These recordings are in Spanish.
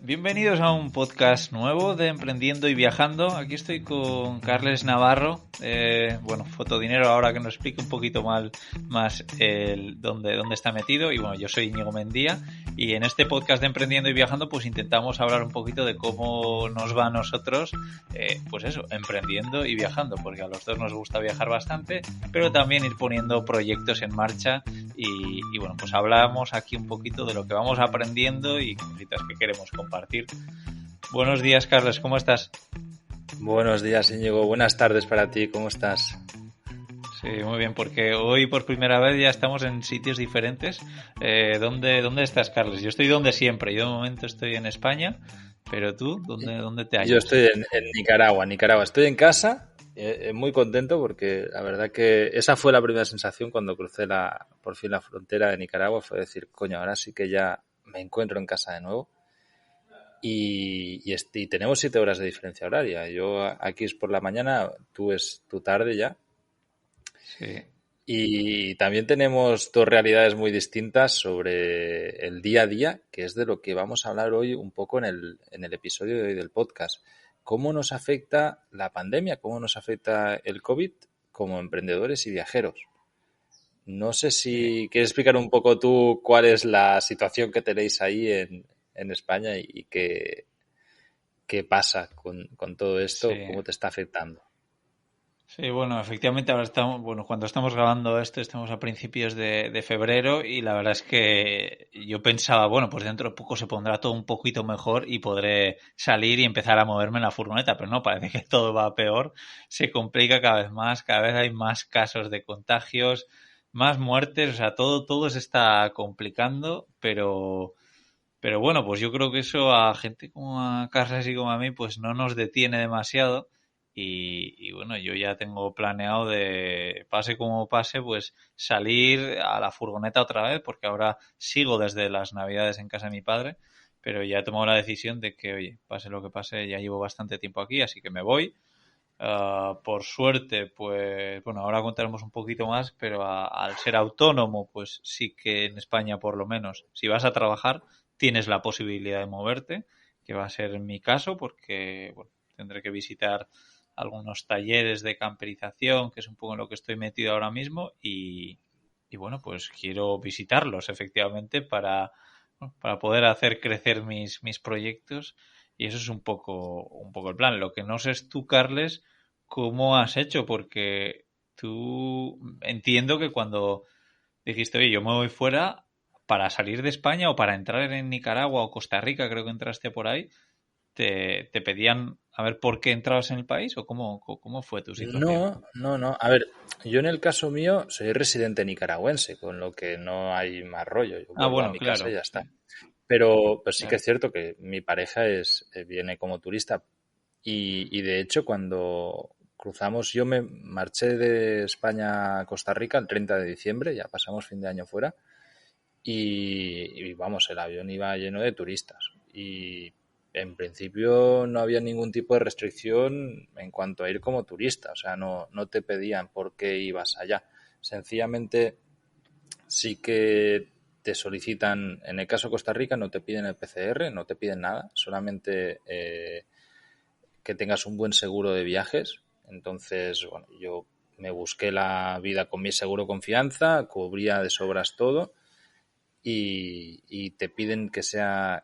Bienvenidos a un podcast nuevo de Emprendiendo y Viajando. Aquí estoy con Carles Navarro, Fotodinero, ahora que nos explique un poquito más dónde está metido. Y bueno, yo soy Íñigo Mendía y en este podcast de Emprendiendo y Viajando pues intentamos hablar un poquito de cómo nos va a nosotros, emprendiendo y viajando, porque a los dos nos gusta viajar bastante, pero también ir poniendo proyectos en marcha y bueno, pues hablamos aquí un poquito de lo que vamos aprendiendo y cositas que queremos compartir. Buenos días, Carles, ¿cómo estás? Buenos días, Íñigo. Buenas tardes para ti, ¿cómo estás? Sí, muy bien, porque hoy por primera vez ya estamos en sitios diferentes. ¿Dónde estás, Carles? Yo estoy donde siempre. Yo de momento estoy en España, pero tú, ¿dónde te hallas? Yo estoy en Nicaragua. Estoy en casa, muy contento porque la verdad que esa fue la primera sensación cuando crucé por fin la frontera de Nicaragua. Fue decir, coño, ahora sí que ya me encuentro en casa de nuevo. Y tenemos 7 horas de diferencia horaria. Yo aquí es por la mañana, tú es tu tarde ya. Sí. Y también tenemos dos realidades muy distintas sobre el día a día, que es de lo que vamos a hablar hoy un poco en el episodio de hoy del podcast. ¿Cómo nos afecta la pandemia? ¿Cómo nos afecta el COVID como emprendedores y viajeros? No sé si quieres explicar un poco tú cuál es la situación que tenéis ahí en España y qué pasa con todo esto, Sí. cómo te está afectando. Sí, bueno, efectivamente ahora cuando estamos grabando esto, estamos a principios de febrero y la verdad es que yo pensaba, bueno, pues dentro de poco se pondrá todo un poquito mejor y podré salir y empezar a moverme en la furgoneta, pero no, parece que todo va peor, se complica cada vez más, cada vez hay más casos de contagios, más muertes, o sea, todo se está complicando, pero bueno, pues yo creo que eso a gente como a Carlos y como a mí, pues no nos detiene demasiado. Y bueno, yo ya tengo planeado de, pase como pase, pues salir a la furgoneta otra vez, porque ahora sigo desde las Navidades en casa de mi padre, pero ya he tomado la decisión de que, oye, pase lo que pase, ya llevo bastante tiempo aquí, así que me voy. Por suerte, pues bueno, ahora contaremos un poquito más, pero al ser autónomo, pues sí que en España por lo menos, si vas a trabajar, tienes la posibilidad de moverte, que va a ser mi caso, porque bueno, tendré que visitar algunos talleres de camperización, que es un poco en lo que estoy metido ahora mismo, y bueno, pues quiero visitarlos efectivamente para poder hacer crecer mis proyectos. Y eso es un poco el plan. Lo que no sé es tú, Carles, cómo has hecho, porque tú entiendo que cuando dijiste, oye, yo me voy fuera para salir de España o para entrar en Nicaragua o Costa Rica, creo que entraste por ahí, te pedían a ver por qué entrabas en el país o cómo fue tu situación. No. A ver, yo en el caso mío soy residente nicaragüense, con lo que no hay más rollo. Yo Ah, vuelvo a bueno, mi casa y claro, ya sí, está. Pero sí que claro. es cierto que mi pareja viene como turista y de hecho cuando cruzamos, yo me marché de España a Costa Rica el 30 de diciembre, ya pasamos fin de año fuera y vamos, el avión iba lleno de turistas y en principio no había ningún tipo de restricción en cuanto a ir como turista, o sea, no te pedían por qué ibas allá. Sencillamente sí que te solicitan, en el caso de Costa Rica no te piden el PCR, no te piden nada, solamente que tengas un buen seguro de viajes. Entonces, bueno, yo me busqué la vida con mi seguro confianza, cubría de sobras todo y te piden que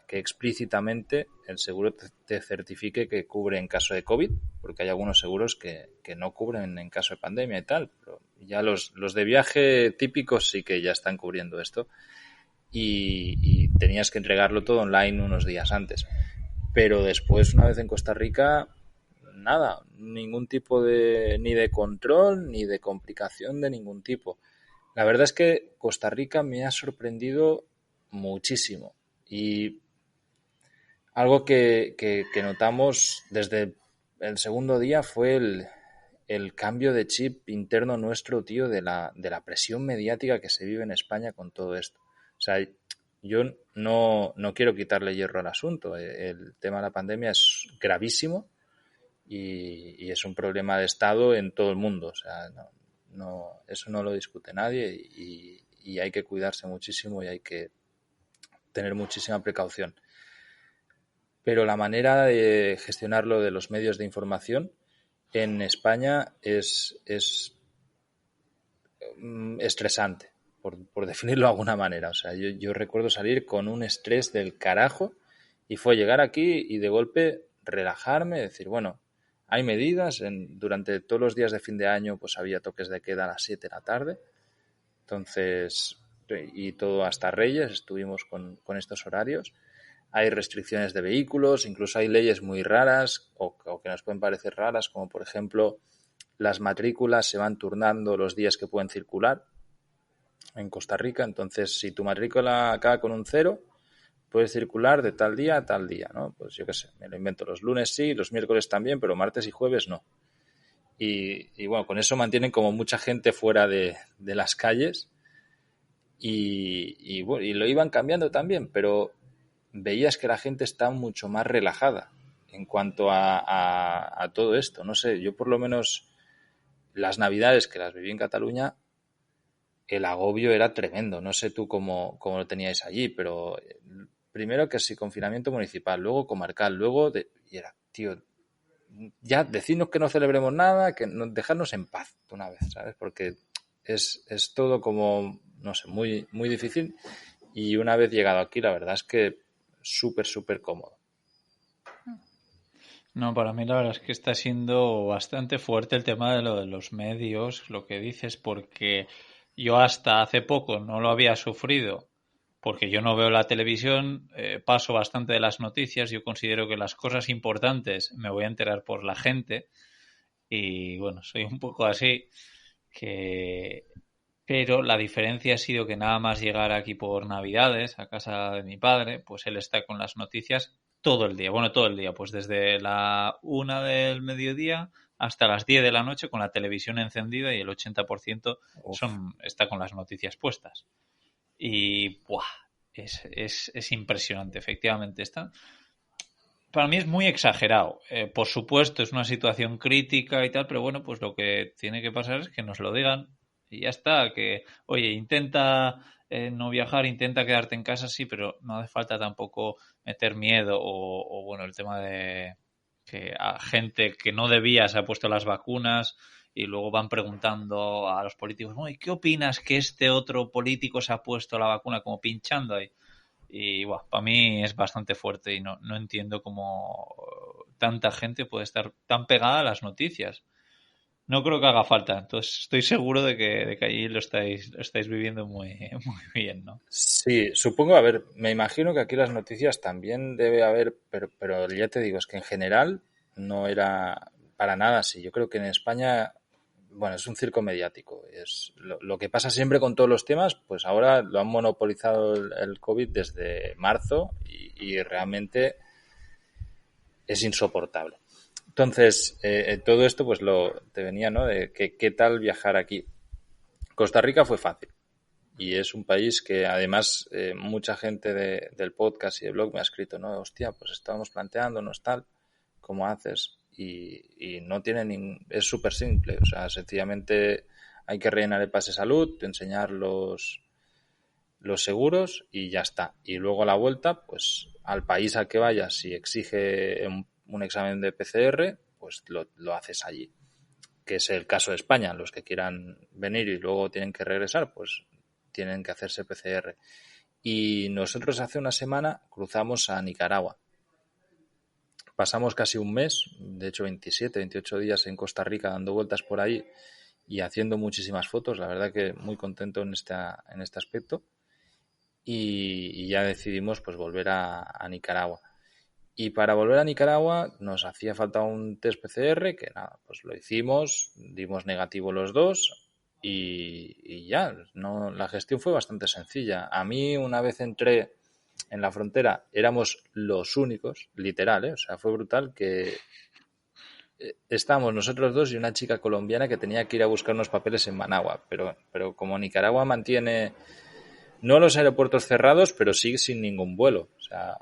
explícitamente el seguro te certifique que cubre en caso de COVID, porque hay algunos seguros que no cubren en caso de pandemia y tal, pero ya los de viaje típicos sí que ya están cubriendo esto y tenías que entregarlo todo online unos días antes. Pero después, una vez en Costa Rica, nada, ningún tipo ni de control ni de complicación de ningún tipo. La verdad es que Costa Rica me ha sorprendido muchísimo y algo que notamos desde el segundo día fue el cambio de chip interno nuestro, tío, de la presión mediática que se vive en España con todo esto. O sea, yo no quiero quitarle hierro al asunto. El tema de la pandemia es gravísimo y es un problema de Estado en todo el mundo. O sea, eso no lo discute nadie y hay que cuidarse muchísimo y hay que tener muchísima precaución. pero la manera de gestionarlo de los medios de información en España es estresante, por definirlo de alguna manera. O sea, yo recuerdo salir con un estrés del carajo y fue llegar aquí y de golpe relajarme, decir, bueno, hay medidas, durante todos los días de fin de año pues había toques de queda a las 7 de la tarde, entonces, y todo hasta Reyes estuvimos con estos horarios. Hay restricciones de vehículos, incluso hay leyes muy raras o que nos pueden parecer raras, como por ejemplo las matrículas se van turnando los días que pueden circular en Costa Rica. Entonces, si tu matrícula acaba con un 0, puedes circular de tal día a tal día, ¿no? Pues yo qué sé, me lo invento. Los lunes sí, los miércoles también, pero martes y jueves no. Y bueno, con eso mantienen como mucha gente fuera de las calles bueno, y lo iban cambiando también, pero veías que la gente está mucho más relajada en cuanto a todo esto. No sé, yo por lo menos las Navidades que las viví en Cataluña, el agobio era tremendo. No sé tú cómo lo teníais allí, pero primero que sí, confinamiento municipal, luego comarcal, y era, tío, ya decirnos que no celebremos nada, que no, dejarnos en paz una vez, ¿sabes? Porque es todo como, no sé, muy, muy difícil. Y una vez llegado aquí, la verdad es que súper, súper cómodo. No, para mí la verdad es que está siendo bastante fuerte el tema de lo de los medios, lo que dices, porque yo hasta hace poco no lo había sufrido, porque yo no veo la televisión, paso bastante de las noticias, yo considero que las cosas importantes me voy a enterar por la gente y bueno, soy un poco así, que pero la diferencia ha sido que nada más llegar aquí por Navidades a casa de mi padre, pues él está con las noticias todo el día. Bueno, todo el día, pues desde la 1 del mediodía hasta las 10 de la noche con la televisión encendida y el 80% Uf. está con las noticias puestas. Y ¡buah! Es impresionante, efectivamente. Para mí es muy exagerado. Por supuesto, es una situación crítica y tal, pero bueno, pues lo que tiene que pasar es que nos lo digan y ya está. Que, oye, intenta no viajar, intenta quedarte en casa, sí, pero no hace falta tampoco meter miedo bueno, el tema de que a gente que no debía se ha puesto las vacunas y luego van preguntando a los políticos, "Oye, ¿qué opinas que este otro político se ha puesto la vacuna como pinchando ahí?" Y bueno, para mí es bastante fuerte y no entiendo cómo tanta gente puede estar tan pegada a las noticias. No creo que haga falta. Entonces estoy seguro de que allí lo estáis viviendo muy, muy bien, ¿no? Sí, supongo, a ver, me imagino que aquí las noticias también debe haber, pero ya te digo, es que en general no era para nada así. Yo creo que en España, bueno, es un circo mediático. Es lo que pasa siempre con todos los temas, pues ahora lo han monopolizado el COVID desde marzo y realmente es insoportable. Entonces, todo esto pues te venía, ¿no? De que, qué tal viajar aquí. Costa Rica fue fácil. Y es un país que además mucha gente del podcast y del blog me ha escrito, ¿no? Hostia, pues estábamos planteándonos tal, ¿cómo haces? Y no tiene es súper simple, o sea, sencillamente hay que rellenar el pase salud, enseñar los seguros y ya está. Y luego a la vuelta, pues al país al que vayas, si exige un examen de PCR, pues lo haces allí. Que es el caso de España, los que quieran venir y luego tienen que regresar, pues tienen que hacerse PCR. Y nosotros hace una semana cruzamos a Nicaragua. Pasamos casi un mes, de hecho 27, 28 días en Costa Rica dando vueltas por ahí y haciendo muchísimas fotos. La verdad que muy contento en este aspecto. Y ya decidimos pues volver a Nicaragua. Y para volver a Nicaragua nos hacía falta un test PCR, que nada, pues lo hicimos, dimos negativo los dos y ya, no, la gestión fue bastante sencilla. A mí una vez entré en la frontera éramos los únicos, literal, ¿eh? O sea, fue brutal que estábamos nosotros dos y una chica colombiana que tenía que ir a buscar unos papeles en Managua, pero como Nicaragua mantiene no los aeropuertos cerrados, pero sí sin ningún vuelo, o sea,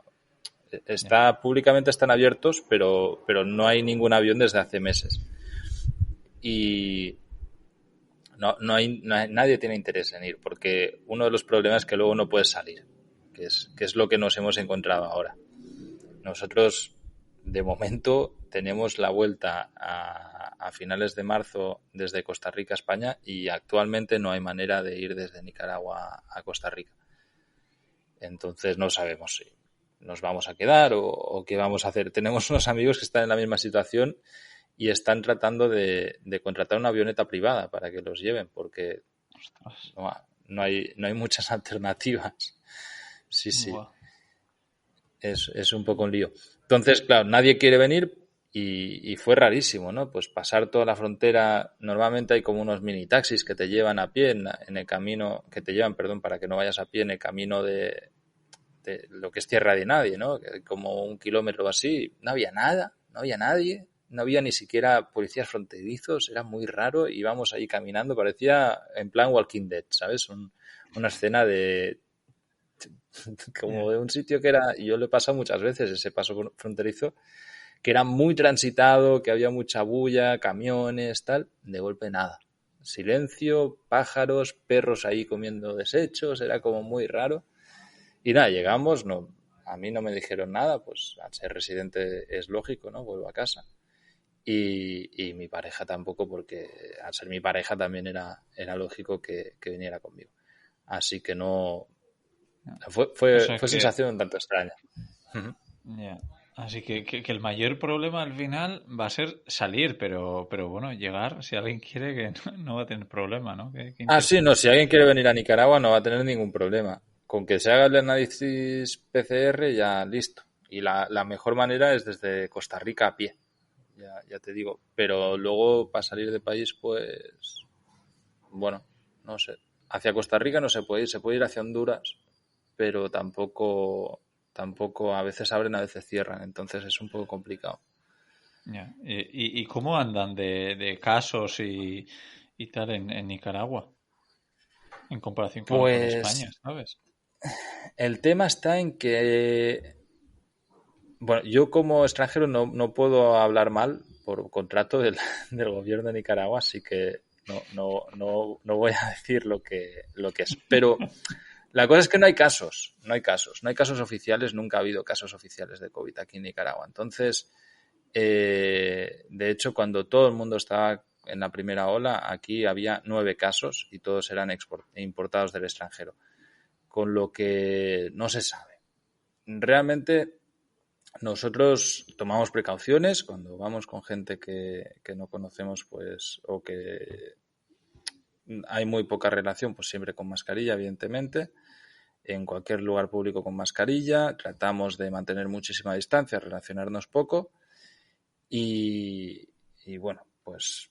públicamente están abiertos, pero no hay ningún avión desde hace meses. Y nadie tiene interés en ir, porque uno de los problemas es que luego no puedes salir, que es lo que nos hemos encontrado ahora. nosotros, de momento, tenemos la vuelta a finales de marzo desde Costa Rica a España y actualmente no hay manera de ir desde Nicaragua a Costa Rica. Entonces no sabemos si nos vamos a quedar o qué vamos a hacer. Tenemos unos amigos que están en la misma situación y están tratando de contratar una avioneta privada para que los lleven porque no hay muchas alternativas. Sí. Buah. Es un poco un lío. Entonces, claro, nadie quiere venir y fue rarísimo, ¿no? Pues pasar toda la frontera, normalmente hay como unos mini taxis que te llevan a pie en el camino, que te llevan, perdón, para que no vayas a pie en el camino de lo que es tierra de nadie, ¿no? Como 1 kilómetro o así, no había nada, no había nadie, no había ni siquiera policías fronterizos, era muy raro, íbamos ahí caminando, parecía en plan Walking Dead, ¿sabes? Una escena de como de un sitio que era, y yo lo he pasado muchas veces, ese paso fronterizo, que era muy transitado, que había mucha bulla, camiones, tal, de golpe nada. Silencio, pájaros, perros ahí comiendo desechos, era como muy raro. Y nada, llegamos, no, a mí no me dijeron nada, pues al ser residente es lógico, ¿no? Vuelvo a casa. Y mi pareja tampoco, porque al ser mi pareja también era lógico que viniera conmigo. Así que no... O sea Fue que, sensación un tanto extraña. ya. Así que el mayor problema al final va a ser salir, pero bueno, llegar, si alguien quiere, que no va a tener problema, ¿no? Qué Ah, sí, no, interesante. si alguien quiere venir a Nicaragua no va a tener ningún problema. Con que se haga el análisis PCR ya listo. Y la mejor manera es desde Costa Rica a pie, ya te digo. Pero luego para salir de país, pues, bueno, no sé. Hacia Costa Rica no se puede ir hacia Honduras, pero tampoco a veces abren, a veces cierran. Entonces es un poco complicado. Ya. ¿Y cómo andan de casos y tal en Nicaragua en comparación con España, Pues ¿sabes? el tema está en que bueno, yo como extranjero no puedo hablar mal por contrato del gobierno de Nicaragua, así que no voy a decir lo que es. Pero la cosa es que no hay casos oficiales, nunca ha habido casos oficiales de COVID aquí en Nicaragua. Entonces, de hecho, cuando todo el mundo estaba en la primera ola, aquí había 9 casos y todos eran importados del extranjero, con lo que no se sabe. Realmente nosotros tomamos precauciones cuando vamos con gente que no conocemos, pues, o que hay muy poca relación, pues siempre con mascarilla, evidentemente. En cualquier lugar público con mascarilla. Tratamos de mantener muchísima distancia, relacionarnos poco. Y bueno, pues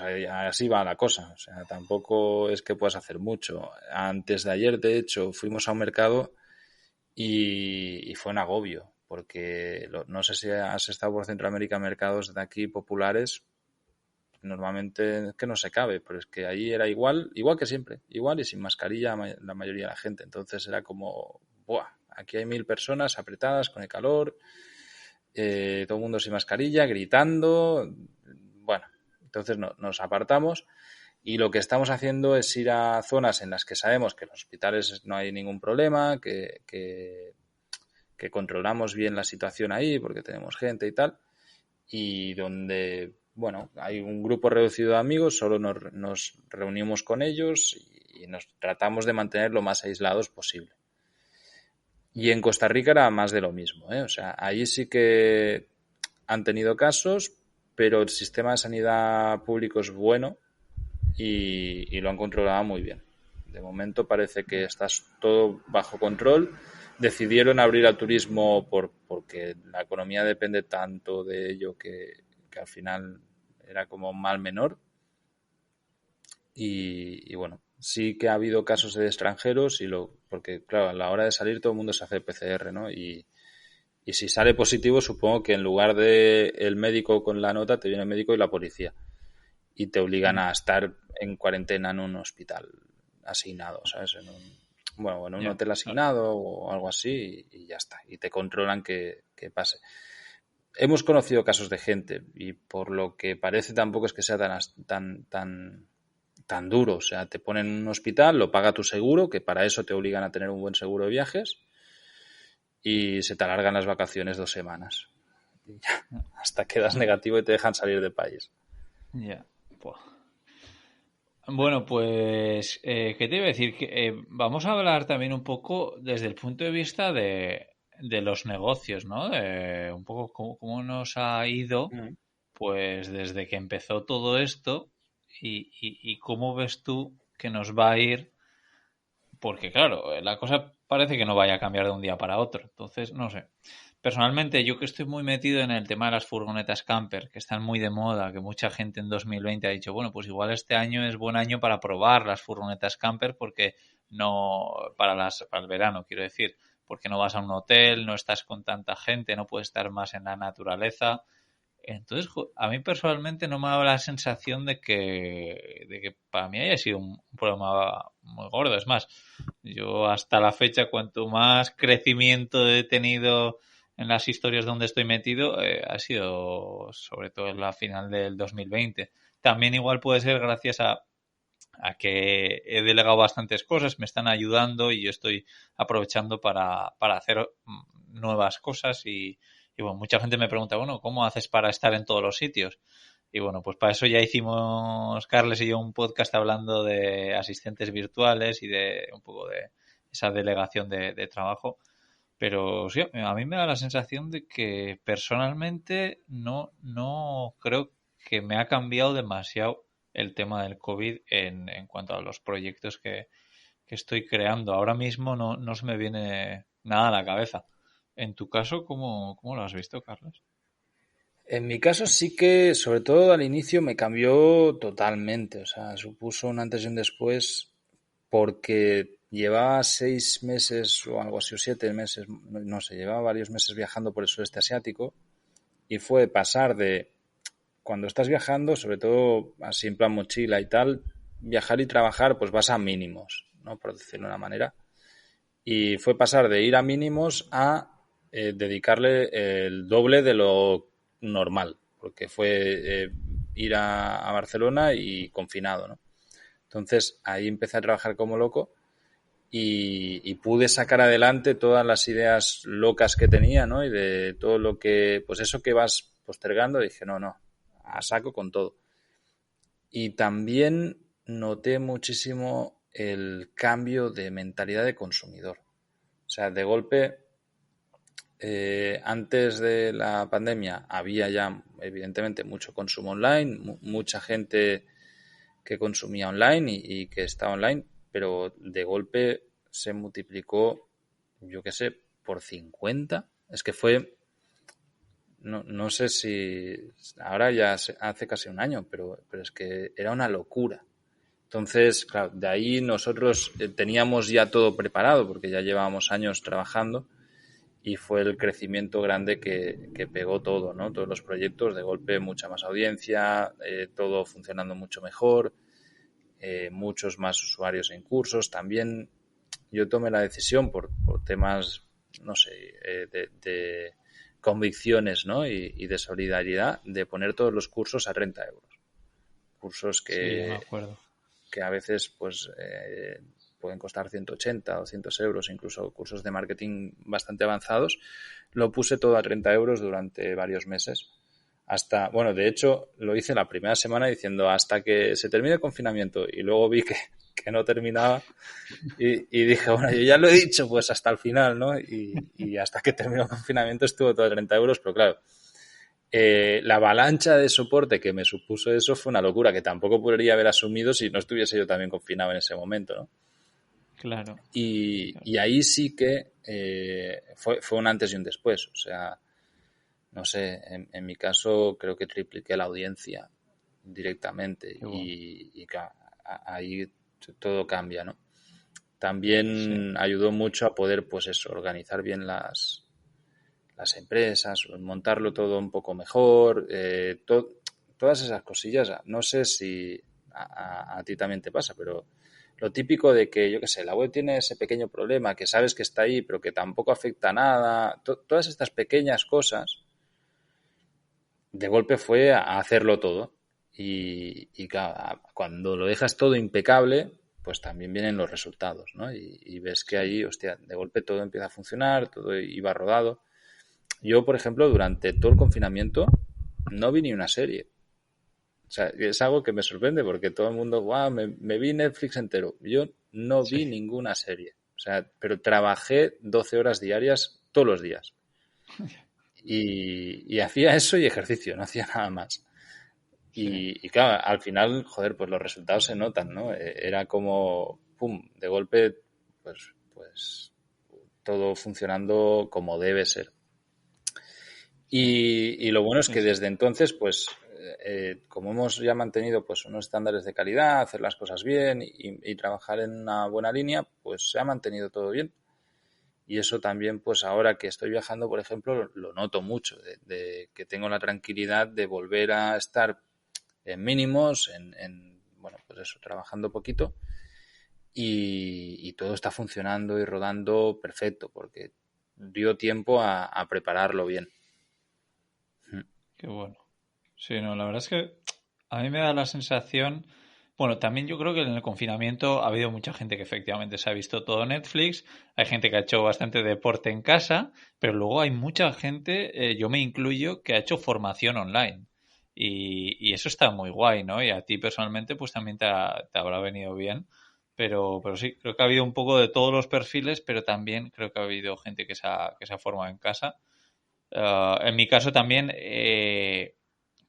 así va la cosa. O sea, tampoco es que puedas hacer mucho. Antes de ayer, de hecho, fuimos a un mercado y fue un agobio, porque no sé si has estado por Centroamérica, mercados de aquí populares, normalmente es que no se cabe, pero es que ahí era igual que siempre, igual y sin mascarilla la mayoría de la gente. Entonces era como, ¡buah! Aquí hay 1000 personas apretadas con el calor, todo el mundo sin mascarilla, gritando. Bueno, entonces nos apartamos. Y lo que estamos haciendo es ir a zonas en las que sabemos que en los hospitales no hay ningún problema, que controlamos bien la situación ahí porque tenemos gente y tal, y donde, bueno, hay un grupo reducido de amigos, solo nos reunimos con ellos y nos tratamos de mantener lo más aislados posible. Y en Costa Rica era más de lo mismo, ¿eh? O sea, ahí sí que han tenido casos, pero el sistema de sanidad público es bueno y lo han controlado muy bien. De momento parece que está todo bajo control. Decidieron abrir al turismo porque la economía depende tanto de ello que al final era como un mal menor. Y bueno, sí que ha habido casos de extranjeros porque claro, a la hora de salir todo el mundo se hace PCR, ¿no? Y si sale positivo, supongo que en lugar de el médico con la nota, te viene el médico y la policía. Y te obligan a estar en cuarentena en un hospital asignado, ¿sabes? En un Ya. hotel asignado o algo así y ya está. Y te controlan que pase. Hemos conocido casos de gente y por lo que parece tampoco es que sea tan duro. O sea, te ponen en un hospital, lo paga tu seguro, que para eso te obligan a tener un buen seguro de viajes y se te alargan las vacaciones 2 semanas. Y ya, hasta quedas negativo y te dejan salir del país. Ya. Buah. Bueno, pues, ¿qué te iba a decir? Vamos a hablar también un poco desde el punto de vista de los negocios, ¿no? De un poco cómo nos ha ido, Mm. pues, desde que empezó todo esto y cómo ves tú que nos va a ir, porque claro, la cosa parece que no vaya a cambiar de un día para otro. Entonces, no sé. Personalmente, yo que estoy muy metido en el tema de las furgonetas camper, que están muy de moda, que mucha gente en 2020 ha dicho, bueno, pues igual este año es buen año para probar las furgonetas camper porque no, para el verano, quiero decir, porque no vas a un hotel, no estás con tanta gente, no puedes estar más en la naturaleza. Entonces, a mí personalmente no me ha dado la sensación de que para mí haya sido un problema muy gordo. Es más, yo hasta la fecha, cuanto más crecimiento he tenido en las historias donde estoy metido, ha sido sobre todo en la final del 2020. También igual puede ser gracias a que he delegado bastantes cosas, me están ayudando y yo estoy aprovechando para hacer nuevas cosas y bueno, mucha gente me pregunta, bueno, ¿cómo haces para estar en todos los sitios? Y bueno, pues para eso ya hicimos, Carles y yo, un podcast hablando de asistentes virtuales y de un poco de esa delegación de trabajo. Pero sí, a mí me da la sensación de que personalmente no creo que me ha cambiado demasiado el tema del COVID en cuanto a los proyectos que estoy creando. Ahora mismo no se me viene nada a la cabeza. En tu caso, ¿cómo lo has visto, Carlos? En mi caso sí que, sobre todo al inicio, me cambió totalmente. O sea, supuso un antes y un después porque llevaba 6 meses o algo así, o 7 meses, no sé, llevaba varios meses viajando por el sudeste asiático y fue pasar de, cuando estás viajando, sobre todo así en plan mochila y tal, viajar y trabajar pues vas a mínimos, ¿no? Por decirlo de una manera. Y fue pasar de ir a mínimos a dedicarle el doble de lo normal, porque fue ir a Barcelona y confinado, ¿no? Entonces ahí empecé a trabajar como loco y pude sacar adelante todas las ideas locas que tenía, ¿no? Y de todo lo que, pues eso que vas postergando, dije, no, a saco con todo. Y también noté muchísimo el cambio de mentalidad de consumidor. O sea, de golpe, antes de la pandemia había ya, evidentemente, mucho consumo online, mucha gente que consumía online y que estaba online, pero de golpe se multiplicó, yo qué sé, por 50. Es que fue, no sé si, ahora ya hace casi un año, pero es que era una locura. Entonces, claro, de ahí nosotros teníamos ya todo preparado porque ya llevábamos años trabajando y fue el crecimiento grande que pegó todo, ¿no? Todos los proyectos, de golpe mucha más audiencia, todo funcionando mucho mejor, muchos más usuarios en cursos. También yo tomé la decisión por temas, no sé, de convicciones, ¿no? Y de solidaridad de poner todos los cursos a 30 euros. Cursos Sí, ya me acuerdo. que a veces pues pueden costar 180 o 200 euros, incluso cursos de marketing bastante avanzados. Lo puse todo a 30 euros durante varios meses. Hasta, bueno, de hecho, lo hice la primera semana diciendo hasta que se termine el confinamiento y luego vi que no terminaba y dije, bueno, yo ya lo he dicho, pues hasta el final, ¿no? Y hasta que terminó el confinamiento estuvo todo a 30 euros, pero claro, la avalancha de soporte que me supuso eso fue una locura que tampoco podría haber asumido si no estuviese yo también confinado en ese momento, ¿no? Claro, Y ahí sí que fue un antes y un después. O sea, no sé, en mi caso creo que tripliqué la audiencia directamente qué bueno. y claro, ahí todo cambia, ¿no? Sí, También ayudó mucho a poder, pues eso, organizar bien las empresas, montarlo todo un poco mejor, todas esas cosillas. No sé si a ti también te pasa, pero lo típico de que, yo qué sé, la web tiene ese pequeño problema que sabes que está ahí, pero que tampoco afecta a nada, todas estas pequeñas cosas, de golpe fue a hacerlo todo. Y claro, cuando lo dejas todo impecable, pues también vienen los resultados, ¿no? Y ves que ahí, hostia, de golpe todo empieza a funcionar, todo iba rodado. Yo, por ejemplo, durante todo el confinamiento no vi ni una serie. O sea, es algo que me sorprende porque todo el mundo, wow, me vi Netflix entero. Yo no vi ninguna serie. O sea, pero trabajé 12 horas diarias todos los días. Y hacía eso y ejercicio, no hacía nada más. Y claro, al final, joder, pues los resultados se notan, ¿no? Era como, pum, de golpe, pues todo funcionando como debe ser. Y lo bueno es que desde entonces, pues, como hemos ya mantenido pues unos estándares de calidad, hacer las cosas bien y trabajar en una buena línea, pues se ha mantenido todo bien. Y eso también, pues ahora que estoy viajando, por ejemplo, lo noto mucho, de que tengo la tranquilidad de volver a estar en mínimos, bueno, pues eso, trabajando poquito y todo está funcionando y rodando perfecto porque dio tiempo a prepararlo bien. Qué bueno. Sí, no, la verdad es que a mí me da la sensación, bueno, también yo creo que en el confinamiento ha habido mucha gente que efectivamente se ha visto todo Netflix, hay gente que ha hecho bastante deporte en casa, pero luego hay mucha gente, yo me incluyo, que ha hecho formación online. Y eso está muy guay, ¿no? Y a ti personalmente pues también te habrá venido bien. Pero sí, creo que ha habido un poco de todos los perfiles, pero también creo que ha habido gente que se ha formado en casa. En mi caso también,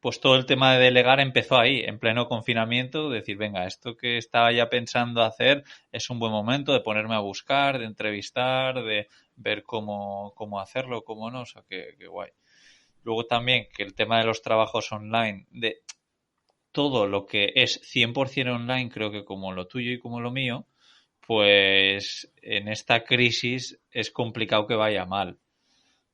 pues todo el tema de delegar empezó ahí, en pleno confinamiento, decir, venga, esto que estaba ya pensando hacer es un buen momento de ponerme a buscar, de entrevistar, de ver cómo hacerlo, cómo no, o sea, que guay. Luego también que el tema de los trabajos online, de todo lo que es 100% online, creo que como lo tuyo y como lo mío, pues en esta crisis es complicado que vaya mal.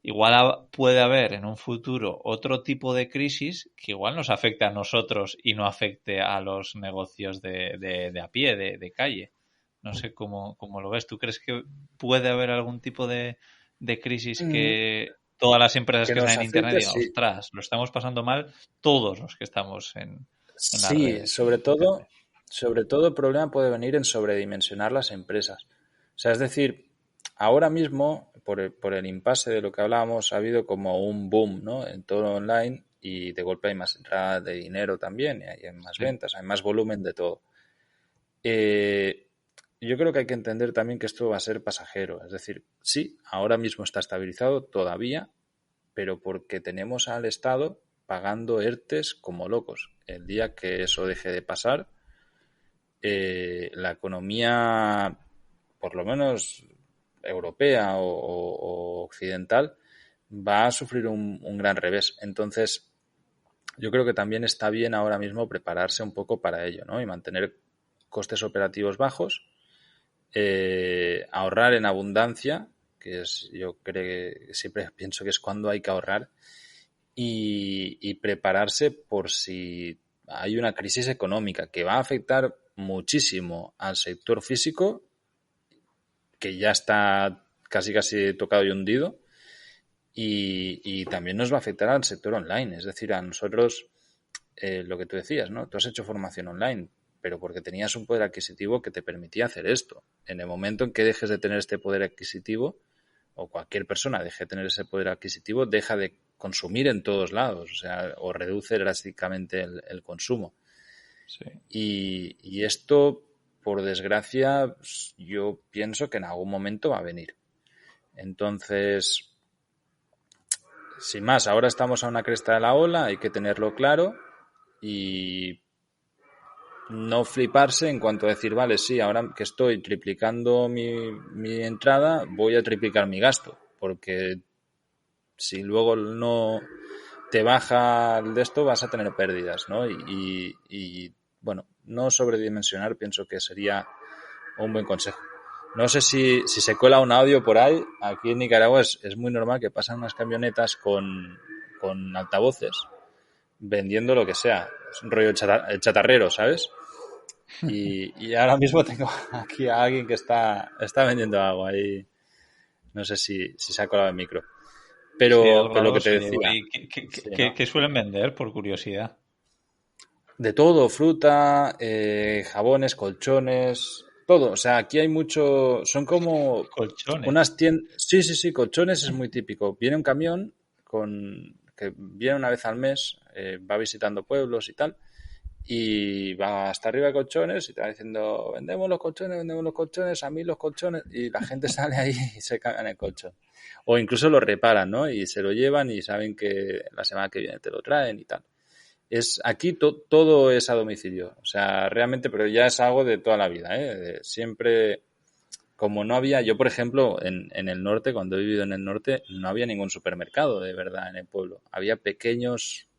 Igual puede haber en un futuro otro tipo de crisis que igual nos afecte a nosotros y no afecte a los negocios de a pie, de calle. No sé cómo lo ves. ¿Tú crees que puede haber algún tipo de crisis que todas las empresas Que que están nos en afecte, Internet digan, sí. ostras, lo estamos pasando mal todos los que estamos en las Sí, redes y Internet? sobre todo el problema puede venir en sobredimensionar las empresas. O sea, es decir, ahora mismo, por el impasse de lo que hablábamos, ha habido como un boom, ¿no? En todo lo online y de golpe hay más entrada de dinero también, y hay más Sí, ventas, hay más volumen de todo. Eh, yo creo que hay que entender también que esto va a ser pasajero. Es decir, sí, ahora mismo está estabilizado todavía, pero porque tenemos al Estado pagando ERTES como locos. El día que eso deje de pasar, la economía, por lo menos europea o occidental, va a sufrir un gran revés. Entonces, yo creo que también está bien ahora mismo prepararse un poco para ello, ¿no? Y mantener costes operativos bajos, ahorrar en abundancia, que es, yo creo que siempre pienso que es cuando hay que ahorrar, y prepararse por si hay una crisis económica que va a afectar muchísimo al sector físico, que ya está casi tocado y hundido, y también nos va a afectar al sector online. Es decir, a nosotros, lo que tú decías, ¿no? Tú has hecho formación online, pero porque tenías un poder adquisitivo que te permitía hacer esto. En el momento en que dejes de tener este poder adquisitivo, o cualquier persona deje de tener ese poder adquisitivo, deja de consumir en todos lados, o sea, o reduce drásticamente el consumo. sí. Y esto, por desgracia, yo pienso que en algún momento va a venir. Entonces, sin más, ahora estamos a una cresta de la ola, hay que tenerlo claro y no fliparse en cuanto a decir, vale, sí, ahora que estoy triplicando mi entrada, voy a triplicar mi gasto, porque si luego no te baja de esto vas a tener pérdidas, ¿no? Y bueno, no sobredimensionar pienso que sería un buen consejo. No sé si se cuela un audio por ahí. Aquí en Nicaragua es muy normal que pasan unas camionetas con altavoces vendiendo lo que sea. Es un rollo chatarrero, ¿sabes? Y ahora mismo tengo aquí a alguien que está vendiendo algo ahí. No sé si se ha colado el micro. Sí, Pero lo algo que te se llevó. decía, ¿Y qué, sí, ¿no? qué suelen vender, por curiosidad? De todo, fruta, jabones, colchones, Todo, o sea, aquí hay mucho, son como Colchones. unas tiendas, sí, sí, sí, colchones es muy típico. Viene un camión que viene una vez al mes, va visitando pueblos y tal, y va hasta arriba de colchones y te va diciendo, vendemos los colchones, a mí los colchones, y la gente sale ahí y se caga en el colchón. O incluso lo reparan, ¿no? Y se lo llevan y saben que la semana que viene te lo traen y tal. Aquí todo es a domicilio, o sea, realmente, pero ya es algo de toda la vida, ¿eh? Siempre, como no había, yo por ejemplo, en el norte, cuando he vivido en el norte, no había ningún supermercado de verdad en el pueblo. Había pequeños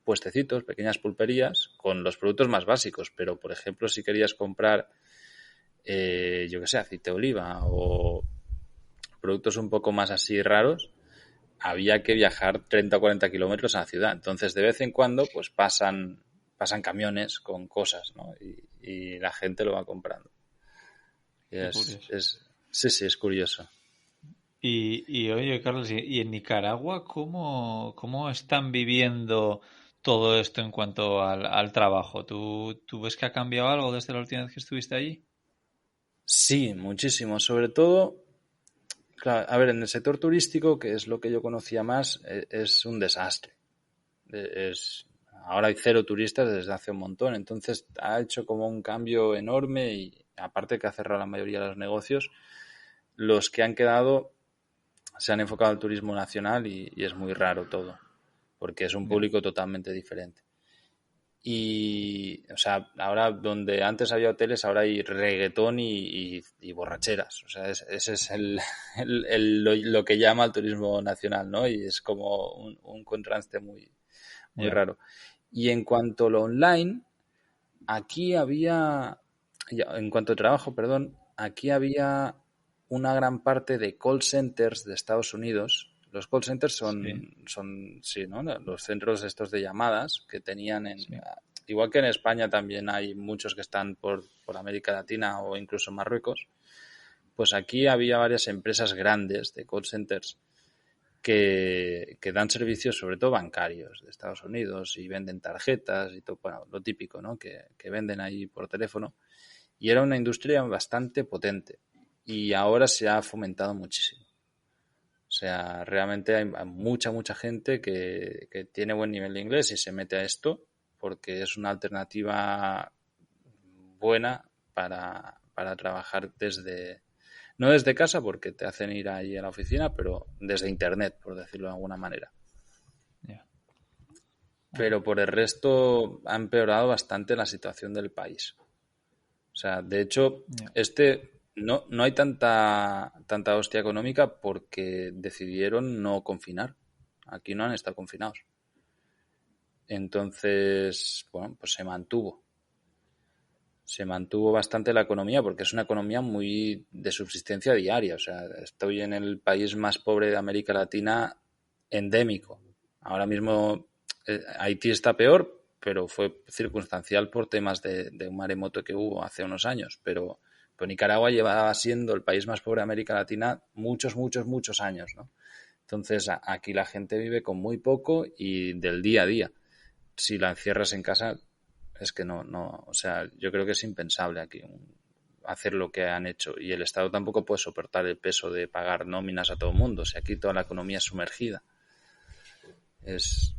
puestecitos, pequeñas pulperías con los productos más básicos, pero por ejemplo, si querías comprar, yo que sé, aceite de oliva o productos un poco más así raros, había que viajar 30 o 40 kilómetros a la ciudad. Entonces, de vez en cuando, pues pasan camiones con cosas, ¿no? Y la gente lo va comprando. Y Qué curioso. sí, sí, es curioso. Y oye, Carlos, y en Nicaragua cómo están viviendo todo esto en cuanto al trabajo? ¿Tú ves que ha cambiado algo desde la última vez que estuviste allí? Sí, muchísimo. Sobre todo, claro, a ver, en el sector turístico, que es lo que yo conocía más, es un desastre. Ahora hay cero turistas desde hace un montón, entonces ha hecho como un cambio enorme y aparte que ha cerrado la mayoría de los negocios, los que han quedado se han enfocado al turismo nacional y es muy raro todo, porque es un Ya, público totalmente diferente. Y, o sea, ahora donde antes había hoteles, ahora hay reggaetón y borracheras. O sea, ese es lo que llama el turismo nacional, ¿no? Y es como un contraste muy ya, raro. Y en cuanto a lo online, aquí había, en cuanto a trabajo, perdón, aquí había una gran parte de call centers de Estados Unidos. Los call centers sí, son sí, ¿no? Los centros estos de llamadas que tenían sí, igual que en España también hay muchos que están por América Latina o incluso en Marruecos, pues aquí había varias empresas grandes de call centers que dan servicios sobre todo bancarios de Estados Unidos y venden tarjetas y todo, bueno, lo típico, ¿no? Que venden ahí por teléfono. Y era una industria bastante potente y ahora se ha fomentado muchísimo. O sea, realmente hay mucha gente que tiene buen nivel de inglés y se mete a esto porque es una alternativa buena para trabajar no desde casa porque te hacen ir ahí a la oficina, pero desde internet, por decirlo de alguna manera. ya. Bueno, Pero por el resto ha empeorado bastante la situación del país. O sea, de hecho, ya, no hay tanta hostia económica porque decidieron no confinar. Aquí no han estado confinados. Entonces, bueno, pues se mantuvo bastante la economía porque es una economía muy de subsistencia diaria. O sea, estoy en el país más pobre de América Latina endémico. Ahora mismo Haití está peor, pero fue circunstancial por temas de un maremoto que hubo hace unos años. Pero Nicaragua llevaba siendo el país más pobre de América Latina muchos años, ¿no? Entonces aquí la gente vive con muy poco y del día a día. Si la encierras en casa, es que o sea, yo creo que es impensable aquí hacer lo que han hecho y el Estado tampoco puede soportar el peso de pagar nóminas a todo el mundo, o sea, aquí toda la economía es sumergida. Es,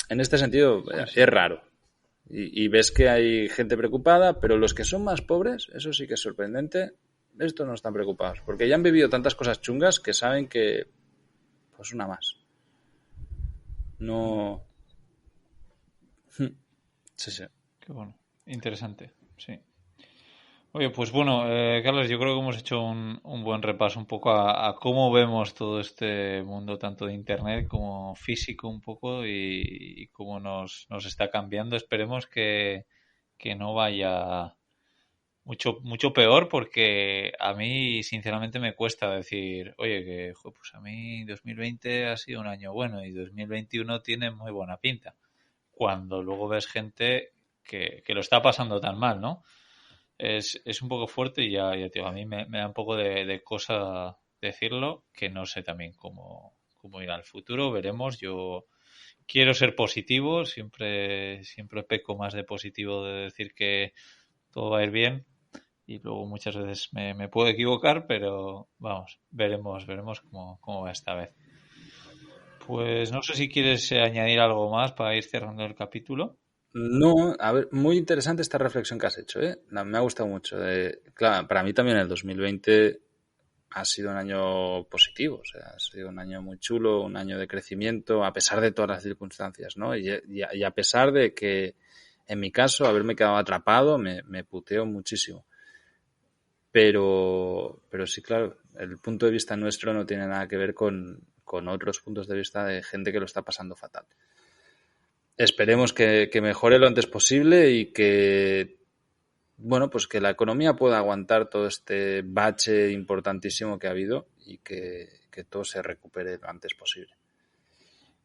en este sentido, pues es sí. raro. Y ves que hay gente preocupada, pero los que son más pobres, eso sí que es sorprendente, estos no están preocupados, porque ya han vivido tantas cosas chungas que saben que, pues una más. Ya, No. Sí, sí. qué bueno. Interesante, sí. Oye, pues bueno, Carlos, yo creo que hemos hecho un buen repaso un poco a cómo vemos todo este mundo, tanto de Internet como físico un poco, y cómo nos está cambiando. Esperemos que no vaya mucho peor, porque a mí sinceramente me cuesta decir, oye, que pues a mí 2020 ha sido un año bueno y 2021 tiene muy buena pinta, cuando luego ves gente que lo está pasando tan mal, ¿no? Es un poco fuerte y ya te digo, a mí me da un poco de cosa decirlo, que no sé también cómo irá al futuro, veremos. Yo quiero ser positivo, siempre peco más de positivo de decir que todo va a ir bien. Y luego muchas veces me puedo equivocar, pero vamos, veremos cómo va esta vez. Pues no sé si quieres añadir algo más para ir cerrando el capítulo. No, a ver, muy interesante esta reflexión que has hecho, ¿eh? Me ha gustado mucho. Claro, para mí también el 2020 ha sido un año positivo, o sea, ha sido un año muy chulo, un año de crecimiento, a pesar de todas las circunstancias, ¿no? Y a pesar de que, en mi caso, haberme quedado atrapado me puteó muchísimo. Pero sí, claro, el punto de vista nuestro no tiene nada que ver con otros puntos de vista de gente que lo está pasando fatal. Esperemos que mejore lo antes posible y que, bueno, pues que la economía pueda aguantar todo este bache importantísimo que ha habido y que todo se recupere lo antes posible.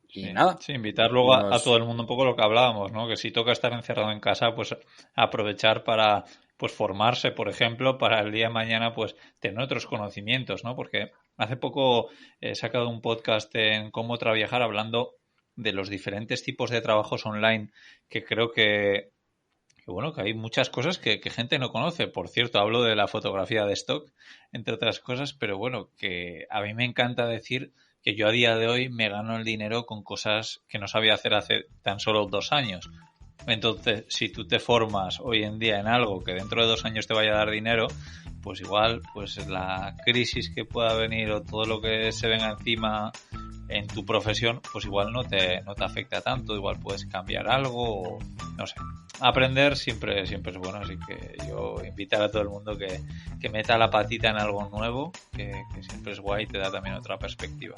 Y nada. Sí, invitar luego a todo el mundo un poco lo que hablábamos, ¿no? Que si toca estar encerrado en casa, pues aprovechar para pues formarse, por ejemplo, para el día de mañana pues tener otros conocimientos, ¿no? Porque hace poco he sacado un podcast en Cómo Trabajar hablando de los diferentes tipos de trabajos online que creo que bueno, que hay muchas cosas que gente no conoce. Por cierto, hablo de la fotografía de stock, entre otras cosas, pero bueno, que a mí me encanta decir que yo a día de hoy me gano el dinero con cosas que no sabía hacer hace tan solo 2 años. Entonces, si tú te formas hoy en día en algo que dentro de 2 años te vaya a dar dinero, pues igual, pues la crisis que pueda venir o todo lo que se venga encima en tu profesión, pues igual no te afecta tanto, igual puedes cambiar algo, o, no sé. Aprender siempre es bueno, así que yo invitar a todo el mundo que meta la patita en algo nuevo, que siempre es guay y te da también otra perspectiva.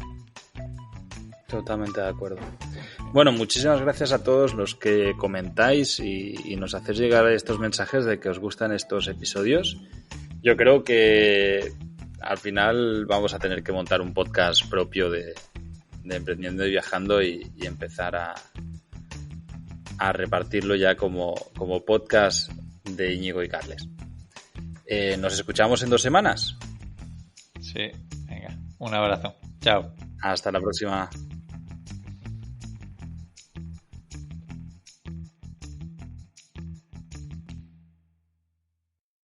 Totalmente de acuerdo. Bueno, muchísimas gracias a todos los que comentáis y nos hacéis llegar estos mensajes de que os gustan estos episodios. Yo creo que al final vamos a tener que montar un podcast propio de Emprendiendo y Viajando y empezar a repartirlo ya como podcast de Íñigo y Carles. ¿Nos escuchamos en 2 semanas? Sí, venga, un abrazo. Chao. Hasta la próxima.